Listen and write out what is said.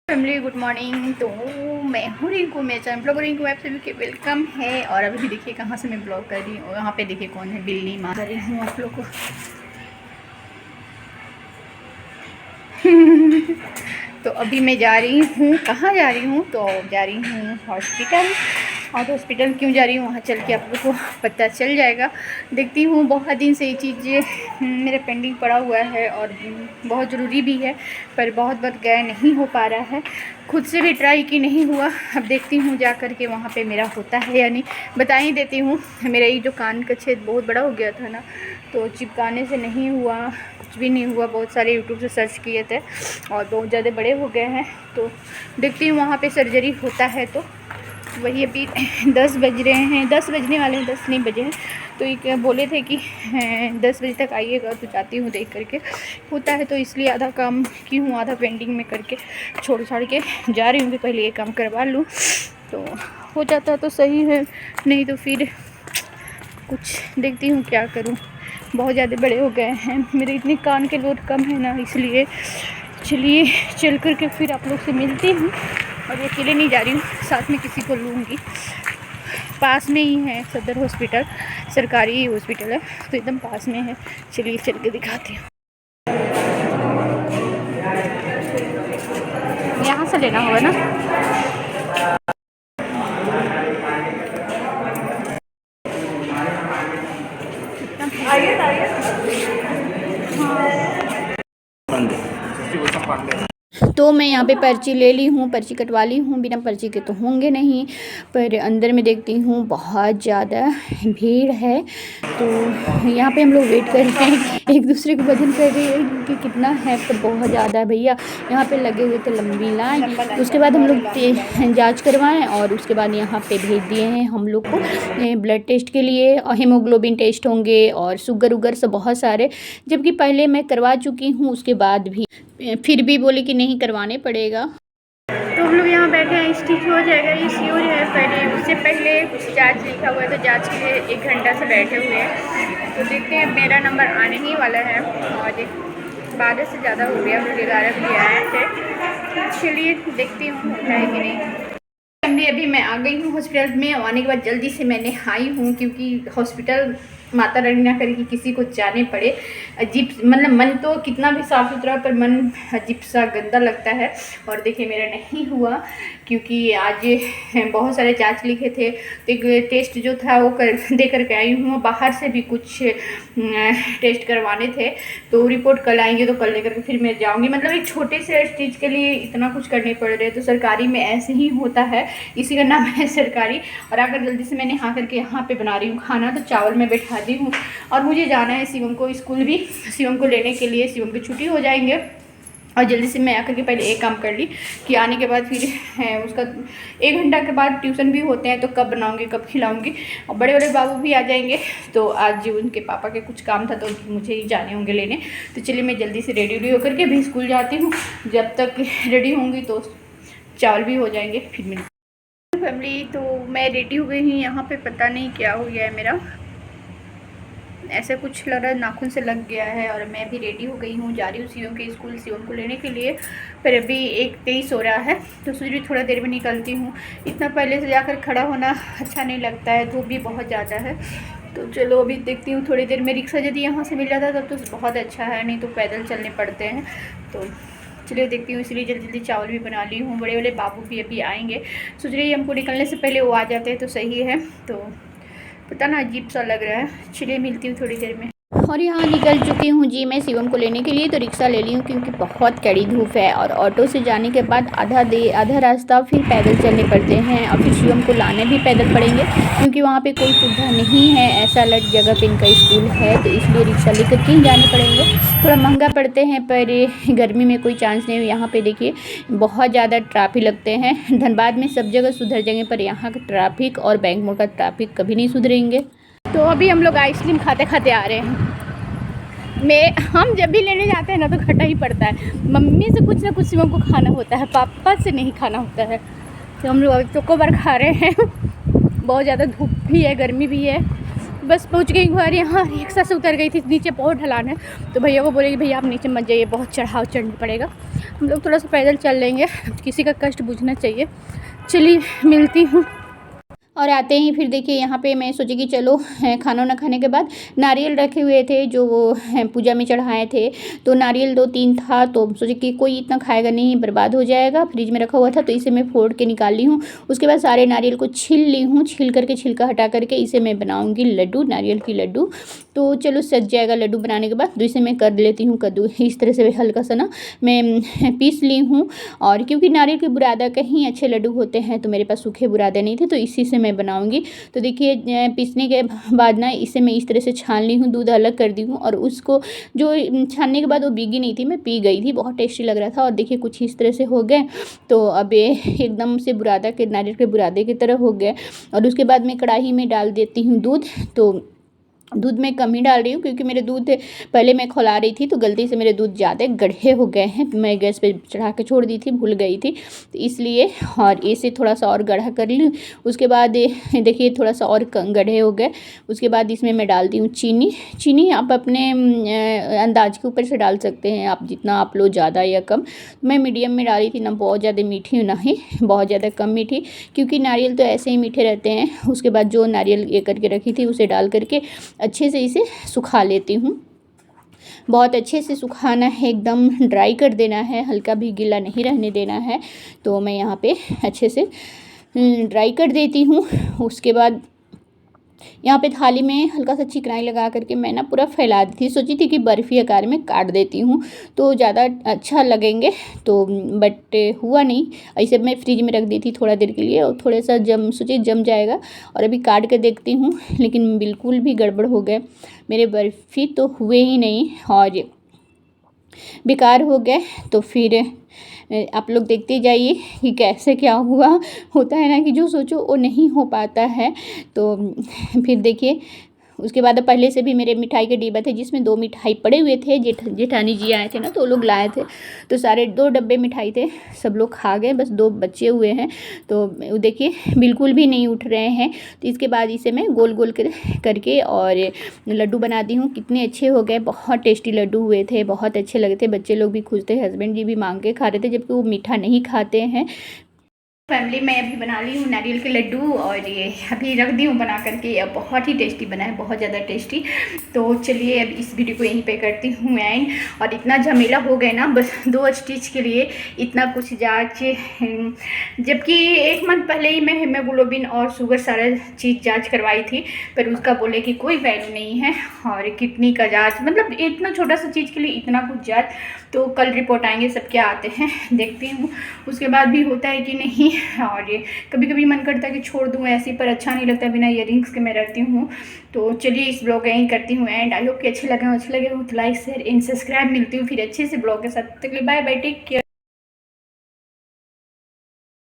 Family good morning. तो मैं हूँ रिंकू, मेरे चैनल ब्लॉग रिंकू ऐप सभी के वेलकम है। और अभी देखिए कहाँ से मैं ब्लॉग कर रही हूँ। यहाँ पे देखिए कौन है, बिल्ली मार रही हूँ आप लोग को। तो अभी मैं जा रही हूँ, कहाँ जा रही हूँ, तो जा रही हूँ हॉस्पिटल। और हॉस्पिटल क्यों जा रही हूँ वहाँ चल के आप लोग को पता चल जाएगा। देखती हूँ, बहुत दिन से ये चीज़ मेरे पेंडिंग पड़ा हुआ है और बहुत ज़रूरी भी है, पर बहुत बार गया नहीं हो पा रहा है। खुद से भी ट्राई की, नहीं हुआ। अब देखती हूँ जा कर के वहाँ पे मेरा होता है या नहीं। बता ही देती हूँ, मेरा ये जो कान का छेद बहुत बड़ा हो गया था ना, तो चिपकाने से नहीं हुआ, कुछ भी नहीं हुआ। बहुत सारे यूट्यूब से सर्च किए थे और बहुत ज़्यादा बड़े हो गए हैं। तो देखती हूँ वहाँ पे सर्जरी होता है। तो वही अभी 10 बज रहे हैं, 10 बजने वाले हैं, 10 नहीं बजे हैं। तो ये बोले थे कि 10 बजे तक आइएगा, तो जाती हूँ देख करके होता है। तो इसलिए आधा काम की हूँ, आधा पेंडिंग में करके छोड़ छाड़ के जा रही हूँ कि पहले ये काम करवा लूँ, तो हो जाता तो सही है, नहीं तो फिर कुछ देखती हूँ क्या करूँ। बहुत ज़्यादा बड़े हो गए हैं मेरे, इतने कान के लोड कम है ना, इसलिए चलिए चल कर के फिर आप लोग से मिलती हूँ। और अकेले नहीं जा रही हूँ, साथ में किसी को लूँगी। पास में ही है सदर हॉस्पिटल, सरकारी हॉस्पिटल है, तो एकदम पास में है। चलिए चल के दिखाती हूँ। यहाँ से लेना होगा ना। तो मैं यहाँ पे पर्ची ले ली हूँ, पर्ची कटवा ली हूँ। बिना पर्ची के तो होंगे नहीं, पर अंदर में देखती हूँ बहुत ज़्यादा भीड़ है। तो यहाँ पे हम लोग वेट कर रहे हैं, एक दूसरे को वजन कर रहे हैं कि कितना है, पर बहुत ज़्यादा है भैया। यहाँ पे लगे हुए थे लंबी लाइन। तो उसके बाद हम लोग जाँच करवाएँ और उसके बाद यहाँ पे भेज दिए हैं हम लोग को ब्लड टेस्ट के लिए। और हीमोग्लोबिन टेस्ट होंगे और शुगर उगर सब बहुत सारे, जबकि पहले मैं करवा चुकी हूँ, उसके बाद भी फिर भी बोले कि नहीं करवाने पड़ेगा। तो हम लोग यहाँ बैठे हैं, स्टिच हो जाएगा, ये श्योर है। पहले उससे पहले कुछ जांच लिखा हुआ है, तो जांच के लिए 1 घंटा से बैठे हुए हैं। तो देखते हैं, मेरा नंबर आने ही वाला है। और 12 से ज़्यादा हो गया, हम लोग 11 बजे आए थे। चलिए देखती हूँ होता है कि नहीं। अभी मैं आ गई हूँ हॉस्पिटल में। आने के बाद जल्दी से मैं नहाई हूँ, क्योंकि हॉस्पिटल माता रानी ना करे कि किसी को जाने पड़े। अजीब, मतलब मन तो कितना भी साफ़ सुथरा, पर मन अजीब सा गंदा लगता है। और देखिए मेरा नहीं हुआ, क्योंकि आज बहुत सारे जांच लिखे थे, तो एक टेस्ट जो था वो दे करके आई हूँ। बाहर से भी कुछ टेस्ट करवाने थे, तो रिपोर्ट कल आएंगे, तो कल लेकर के फिर मैं जाऊँगी। मतलब एक छोटे से स्टिच के लिए इतना कुछ करने पड़ रहे हैं। तो सरकारी में ऐसे ही होता है, इसी का नाम है सरकारी। और अगर जल्दी से मैंने नहा करके यहाँ पे बना रही हूँ खाना, तो चावल में बैठा दी हूँ। और मुझे जाना है शिवम को स्कूल भी, शिवम को लेने के लिए। शिवम की छुट्टी हो जाएंगे, और जल्दी से मैं आकर के पहले एक काम कर ली कि आने के बाद फिर उसका 1 घंटा के बाद ट्यूशन भी होते हैं, तो कब बनाऊंगी कब खिलाऊंगी। और बड़े बड़े बाबू भी आ जाएंगे, तो आज उनके पापा के कुछ काम था, तो मुझे ही जाने होंगे लेने। तो चलिए मैं जल्दी से रेडी होकर के भी स्कूल जाती हूँ। जब तक रेडी होंगी तो चावल भी हो जाएंगे, फिर मिलते। फैमिली, तो मैं रेडी हो गई हूँ। यहाँ पे पता नहीं क्या हो गया है मेरा, ऐसे कुछ लग रहा है, नाखून से लग गया है। और मैं भी रेडी हो गई हूँ, जा रही हूँ शिवम के स्कूल, शिवम को लेने के लिए। फिर अभी 1:23 हो रहा है, तो सोच रही थोड़ा देर में निकलती हूँ। इतना पहले से जाकर खड़ा होना अच्छा नहीं लगता है, धूप भी बहुत ज़्यादा है। तो चलो अभी देखती हूँ थोड़ी देर में। रिक्शा यदि यहाँ से मिल जाता तब तो बहुत अच्छा है, नहीं तो पैदल चलने पड़ते हैं। तो चलिए देखती हूँ, इसलिए जल्दी जल्दी चावल भी बना ली हूँ। बड़े बड़े बाबू भी अभी आएंगे, सोच रही हमको निकलने से पहले वो आ जाते हैं तो सही है। तो पता ना अजीब सा लग रहा है। चलिए मिलती हूँ थोड़ी देर में। और यहाँ निकल चुकी हूँ जी मैं शिवम को लेने के लिए। तो रिक्शा ले ली हूँ, क्योंकि बहुत कड़ी धूप है। और ऑटो से जाने के बाद आधा रास्ता फिर पैदल चलने पड़ते हैं, और फिर शिवम को लाने भी पैदल पड़ेंगे, क्योंकि वहाँ पे कोई सुविधा नहीं है। ऐसा अलग जगह पे इनका स्कूल है, तो इसलिए रिक्शा लेकर के ही जाने पड़ेंगे। थोड़ा महंगा पड़ते हैं, पर गर्मी में कोई चांस नहीं। यहाँ पर देखिए बहुत ज़्यादा ट्रैफिक लगते हैं। धनबाद में सब जगह सुधर जाएंगे, पर यहाँ का ट्रैफिक और बैंक मोड़ का ट्रैफिक कभी नहीं सुधरेंगे। तो अभी हम लोग आइसक्रीम खाते खाते आ रहे हैं। हम जब भी लेने जाते हैं ना, तो खट्टा ही पड़ता है। मम्मी से कुछ ना कुछ शिवम को खाना होता है, पापा से नहीं खाना होता है। तो हम लोग चोकोबार खा रहे हैं। बहुत ज़्यादा धूप भी है, गर्मी भी है, बस पहुंच गई घर। यहाँ रिक्शा से उतर गई थी, नीचे बहुत ढलान है, तो भैया को बोले कि भैया आप नीचे मत जाइए, बहुत चढ़ाव चढ़ना पड़ेगा, हम लोग थोड़ा सा पैदल चल लेंगे, किसी का कष्ट बुझना चाहिए। चलिए मिलती हूँ। और आते ही फिर देखिए यहाँ पे मैं सोची कि चलो खाना वाना खाने के बाद नारियल रखे हुए थे जो वो पूजा में चढ़ाए थे, तो नारियल 2-3 था, तो सोचे कि कोई इतना खाएगा नहीं, बर्बाद हो जाएगा, फ्रिज में रखा हुआ था, तो इसे मैं फोड़ के निकाल ली हूँ। उसके बाद सारे नारियल को छील ली हूँ, छील करके छिलका हटा करके इसे मैं बनाऊँगी लड्डू, नारियल की लड्डू। तो चलो सज जाएगा लड्डू बनाने के बाद। तो इसे मैं कर लेती हूँ कद्दू, इस तरह से हल्का सा ना मैं पीस ली हूँ। और क्योंकि नारियल के बुरादा का ही अच्छे लड्डू होते हैं, तो मेरे पास सूखे बुरादे नहीं थे, तो इसी से मैं बनाऊंगी। तो देखिए पीसने के बाद ना इसे मैं इस तरह से छान ली हूँ, दूध अलग कर दी हूँ, और उसको जो छानने के बाद वो भीगी नहीं थी, मैं पी गई थी, बहुत टेस्टी लग रहा था। और देखिए कुछ इस तरह से हो गए, तो अब ये एकदम से बुरादा के, नारियल के बुरादे की तरह हो गए। और उसके बाद मैं कढ़ाई में डाल देती हूँ दूध। तो दूध मैं कम ही डाल रही हूँ क्योंकि मेरे दूध पहले मैं खौला रही थी, तो गलती से मेरे दूध ज़्यादा गढ़े हो गए हैं, मैं गैस पे चढ़ा के छोड़ दी थी, भूल गई थी, तो इसलिए। और इसे थोड़ा सा और गाढ़ा कर लूँ। उसके बाद देखिए थोड़ा सा और गढ़े हो गए। उसके बाद इसमें मैं डालती हूँ चीनी। चीनी आप अपने अंदाज के ऊपर से डाल सकते हैं, आप जितना आप लो, ज़्यादा या कम। मैं मीडियम में डाली थी, ना बहुत ज़्यादा मीठी ना ही बहुत ज़्यादा कम मीठी, क्योंकि नारियल तो ऐसे ही मीठे रहते हैं। उसके बाद जो नारियल ये करके रखी थी उसे डाल करके अच्छे से इसे सुखा लेती हूँ। बहुत अच्छे से सुखाना है, एकदम ड्राई कर देना है, हल्का भी गीला नहीं रहने देना है। तो मैं यहाँ पे अच्छे से ड्राई कर देती हूँ। उसके बाद यहाँ पे थाली में हल्का सा चिकनाई लगा करके मैं ना पूरा फैला दी थी, सोची थी कि बर्फ़ी आकार में काट देती हूँ तो ज़्यादा अच्छा लगेंगे, तो बट हुआ नहीं। ऐसे मैं फ्रिज में रख दी थी थोड़ा देर के लिए, और थोड़ा सा सोची जम जाएगा। और अभी काट के देखती हूँ, लेकिन बिल्कुल भी गड़बड़ हो गए, मेरे बर्फ़ी तो हुए ही नहीं और बेकार हो गए। तो फिर आप लोग देखते जाइए कि कैसे क्या हुआ। होता है ना कि जो सोचो वो नहीं हो पाता है। तो फिर देखिए उसके बाद पहले से भी मेरे मिठाई के डिब्बा थे जिसमें 2 मिठाई पड़े हुए थे, जेठानी जी आए थे ना, तो वो लोग लाए थे, तो सारे 2 डब्बे मिठाई थे, सब लोग खा गए, बस 2 बचे हुए हैं। तो देखिए बिल्कुल भी नहीं उठ रहे हैं। तो इसके बाद इसे मैं गोल गोल करके और लड्डू बना दी हूँ। कितने अच्छे हो गए, बहुत टेस्टी लड्डू हुए थे, बहुत अच्छे लगे थे, बच्चे लोग भी खुश थे, हस्बैंड जी भी मांग के खा रहे थे, जबकि वो मीठा नहीं खाते हैं। फैमिली में अभी बना ली हूँ नारियल के लड्डू, और ये अभी रख दी हूँ बना करके। अब बहुत ही टेस्टी बना है, बहुत ज़्यादा टेस्टी। तो चलिए अब इस वीडियो को यहीं पे करती हूँ एंड। और इतना झमेला हो गया ना, बस 2 स्टिच के लिए इतना कुछ जाँच, जबकि 1 मंथ पहले ही मैं हीमोग्लोबिन और शुगर सारा चीज़ जाँच करवाई थी, पर उसका बोले कि कोई वैल्यू नहीं है। और किडनी का जाँच, मतलब इतना छोटा सा चीज़ के लिए इतना कुछ जाँच। तो कल रिपोर्ट आएंगे, सब क्या आते हैं देखती हूँ, उसके बाद भी होता है कि नहीं। और ये कभी कभी मन करता है कि छोड़ दूँ ऐसे, पर अच्छा नहीं लगता बिना इयररिंग्स के मैं रहती हूँ। तो चलिए इस ब्लॉग यहीं करती हूँ एंड। आई होप कि अच्छे लगे हो तो लाइक शेयर एंड सब्सक्राइब। मिलती हूँ फिर अच्छे से ब्लॉग के साथ, तक बाय बाय, टेक केयर।